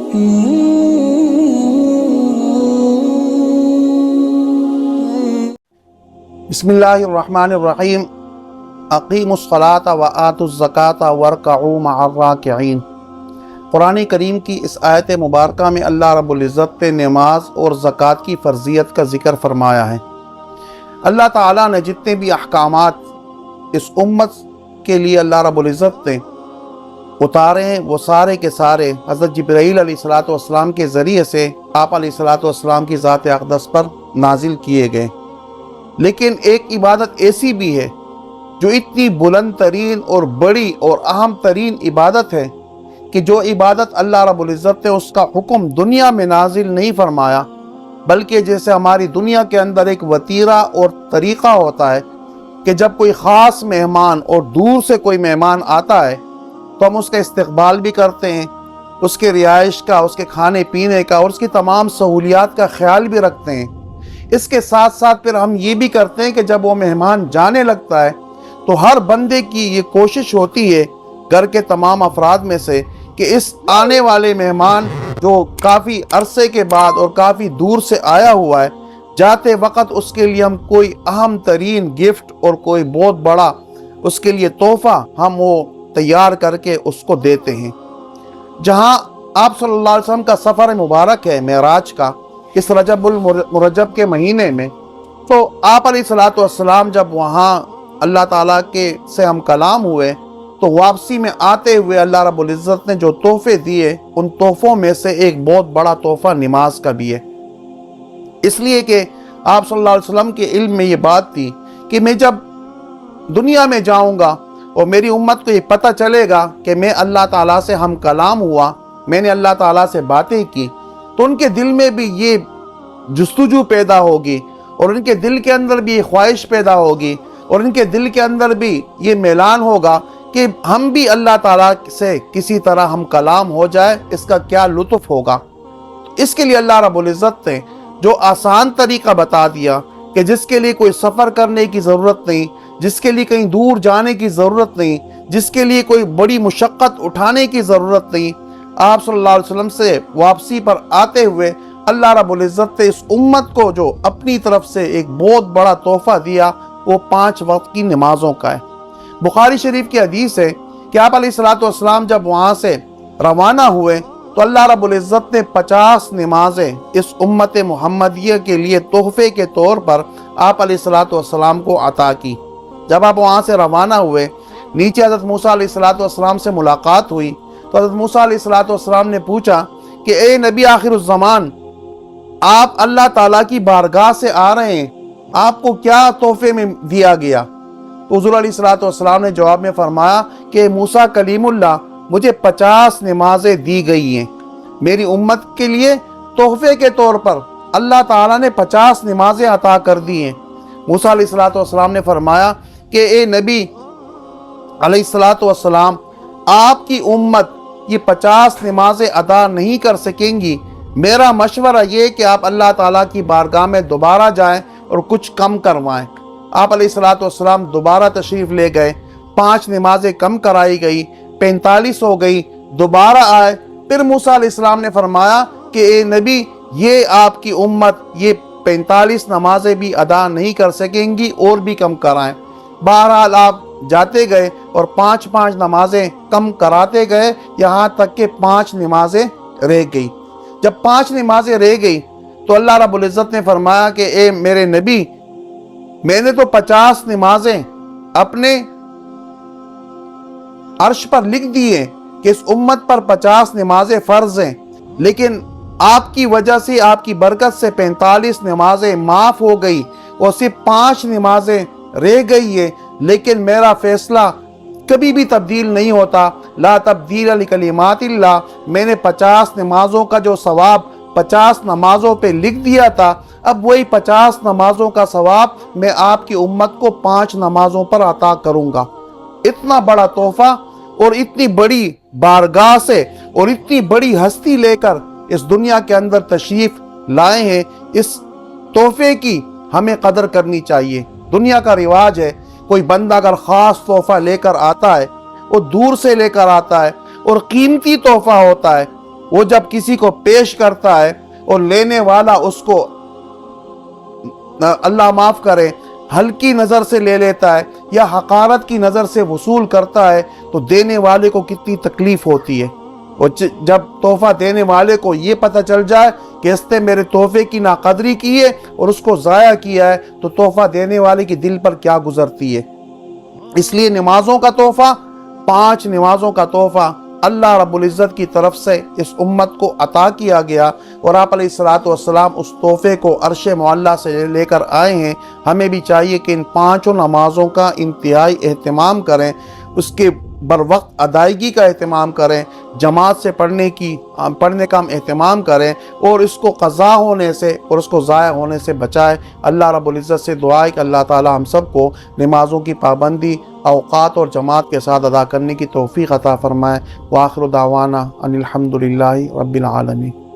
بسم اللہ الرحمن الرحیم اقیموا الصلاۃ وآتوا الزکاۃ وارکعوا مع الراکعین۔ قرآن کریم کی اس آیت مبارکہ میں اللہ رب العزت نے نماز اور زکوٰۃ کی فرضیت کا ذکر فرمایا ہے۔ اللہ تعالیٰ نے جتنے بھی احکامات اس امت کے لیے اللہ رب العزت نے اتارے ہیں وہ سارے کے سارے حضرت جبرائیل علیہ السلام کے ذریعے سے آپ علیہ السلام کی ذات اقدس پر نازل کیے گئے۔ لیکن ایک عبادت ایسی بھی ہے جو اتنی بلند ترین اور بڑی اور اہم ترین عبادت ہے کہ جو عبادت اللہ رب العزت نے اس کا حکم دنیا میں نازل نہیں فرمایا، بلکہ جیسے ہماری دنیا کے اندر ایک وتیرہ اور طریقہ ہوتا ہے کہ جب کوئی خاص مہمان اور دور سے کوئی مہمان آتا ہے تو ہم اس کا استقبال بھی کرتے ہیں، اس کے رہائش کا، اس کے کھانے پینے کا اور اس کی تمام سہولیات کا خیال بھی رکھتے ہیں۔ اس کے ساتھ ساتھ پھر ہم یہ بھی کرتے ہیں کہ جب وہ مہمان جانے لگتا ہے تو ہر بندے کی یہ کوشش ہوتی ہے گھر کے تمام افراد میں سے کہ اس آنے والے مہمان جو کافی عرصے کے بعد اور کافی دور سے آیا ہوا ہے، جاتے وقت اس کے لیے ہم کوئی اہم ترین گفٹ اور کوئی بہت بڑا اس کے لیے تحفہ ہم وہ تیار کر کے اس کو دیتے ہیں۔ جہاں آپ صلی اللہ علیہ وسلم کا سفر مبارک ہے معراج کا، اس رجب المرجب کے مہینے میں، تو آپ علیہ السلام جب وہاں اللہ تعالیٰ کے سے ہم کلام ہوئے تو واپسی میں آتے ہوئے اللہ رب العزت نے جو تحفے دیے ان تحفوں میں سے ایک بہت بڑا تحفہ نماز کا بھی ہے۔ اس لیے کہ آپ صلی اللہ علیہ وسلم کے علم میں یہ بات تھی کہ میں جب دنیا میں جاؤں گا اور میری امت کو یہ پتہ چلے گا کہ میں اللہ تعالیٰ سے ہم کلام ہوا، میں نے اللہ تعالیٰ سے باتیں کی، تو ان کے دل میں بھی یہ جستجو پیدا ہوگی اور ان کے دل کے اندر بھی یہ خواہش پیدا ہوگی اور ان کے دل کے اندر بھی یہ میلان ہوگا کہ ہم بھی اللہ تعالیٰ سے کسی طرح ہم کلام ہو جائے، اس کا کیا لطف ہوگا۔ اس کے لیے اللہ رب العزت نے جو آسان طریقہ بتا دیا کہ جس کے لیے کوئی سفر کرنے کی ضرورت نہیں، جس کے لیے کہیں دور جانے کی ضرورت نہیں، جس کے لیے کوئی بڑی مشقت اٹھانے کی ضرورت نہیں، آپ صلی اللہ علیہ وسلم سے واپسی پر آتے ہوئے اللہ رب العزت نے اس امت کو جو اپنی طرف سے ایک بہت بڑا تحفہ دیا وہ 5 وقت کی نمازوں کا ہے۔ بخاری شریف کی حدیث ہے کہ آپ علیہ السلام جب وہاں سے روانہ ہوئے تو اللہ رب العزت نے 50 نمازیں اس امت محمدیہ کے لیے تحفے کے طور پر آپ علیہ السلام کو عطا کی۔ جب آپ وہاں سے روانہ ہوئے، نیچے حضرت موسیٰ علیہ السلام سے ملاقات ہوئی تو حضرت موسیٰ علیہ السلام نے پوچھا کہ اے نبی آخر الزمان، آپ اللہ تعالیٰ کی بارگاہ سے آ رہے ہیں، آپ کو کیا تحفے میں دیا گیا؟ تو حضور علیہ السلام نے جواب میں فرمایا کہ موسیٰ کلیم اللہ، مجھے 50 نمازیں دی گئی ہیں، میری امت کے لیے تحفے کے طور پر اللہ تعالیٰ نے 50 نمازیں عطا کر دی ہیں۔ موسیٰ علیہ السلام نے فرمایا کہ اے نبی علیہ السلام، آپ کی امت یہ 50 نمازیں ادا نہیں کر سکیں گی، میرا مشورہ یہ کہ آپ اللہ تعالیٰ کی بارگاہ میں دوبارہ جائیں اور کچھ کم کروائیں۔ آپ علیہ السلام دوبارہ تشریف لے گئے، 5 نمازیں کم کرائی گئی، 45 ہو گئی، دوبارہ آئے، پھر موسیٰ علیہ السلام نے فرمایا کہ اے نبی، یہ آپ کی امت یہ 45 نمازیں بھی ادا نہیں کر سکیں گی، اور بھی کم کرائیں۔ بہرحال آپ جاتے گئے اور 5 نمازیں کم کراتے گئے، یہاں تک کہ 5 نمازیں رہ گئی۔ جب 5 نمازیں رہ گئی تو اللہ رب العزت نے فرمایا کہ اے میرے نبی، میں نے تو 50 نمازیں اپنے عرش پر لکھ دیے کہ اس امت پر 50 نمازیں فرض ہیں، لیکن آپ کی وجہ سے، آپ کی برکت سے 45 نمازیں معاف ہو گئی اور صرف 5 نمازیں رہ گئی ہے، لیکن میرا فیصلہ کبھی بھی تبدیل نہیں ہوتا، لا تبدیل لکلمات اللہ۔ میں نے 50 نمازوں کا جو ثواب 50 نمازوں پہ لکھ دیا تھا، اب وہی 50 نمازوں کا ثواب میں آپ کی امت کو 5 نمازوں پر عطا کروں گا۔ اتنا بڑا تحفہ اور اتنی بڑی بارگاہ سے اور اتنی بڑی ہستی لے کر اس دنیا کے اندر تشریف لائے ہیں، اس تحفے کی ہمیں قدر کرنی چاہیے۔ دنیا کا رواج ہے، کوئی بندہ اگر خاص تحفہ لے کر آتا ہے، وہ دور سے لے کر آتا ہے اور قیمتی تحفہ ہوتا ہے، وہ جب کسی کو پیش کرتا ہے اور لینے والا اس کو اللہ معاف کرے ہلکی نظر سے لے لیتا ہے یا حقارت کی نظر سے وصول کرتا ہے تو دینے والے کو کتنی تکلیف ہوتی ہے۔ اور جب تحفہ دینے والے کو یہ پتہ چل جائے کہ اس نے میرے تحفے کی ناقدری کی ہے اور اس کو ضائع کیا ہے تو تحفہ دینے والے کے دل پر کیا گزرتی ہے۔ اس لیے نمازوں کا تحفہ، 5 نمازوں کا تحفہ اللہ رب العزت کی طرف سے اس امت کو عطا کیا گیا، اور آپ علیہ الصلوۃ والسلام اس تحفے کو عرش معلیٰ سے لے کر آئے ہیں۔ ہمیں بھی چاہیے کہ ان 5 نمازوں کا انتہائی اہتمام کریں، اس کے بر وقت ادائیگی کا اہتمام کریں، جماعت سے پڑھنے کا ہم اہتمام کریں، اور اس کو قضا ہونے سے اور اس کو ضائع ہونے سے بچائیں۔ اللہ رب العزت سے دعا ہے کہ اللہ تعالی ہم سب کو نمازوں کی پابندی، اوقات اور جماعت کے ساتھ ادا کرنے کی توفیق عطا فرمائے۔ وآخر دعوانا ان الحمد للہ رب العالمین۔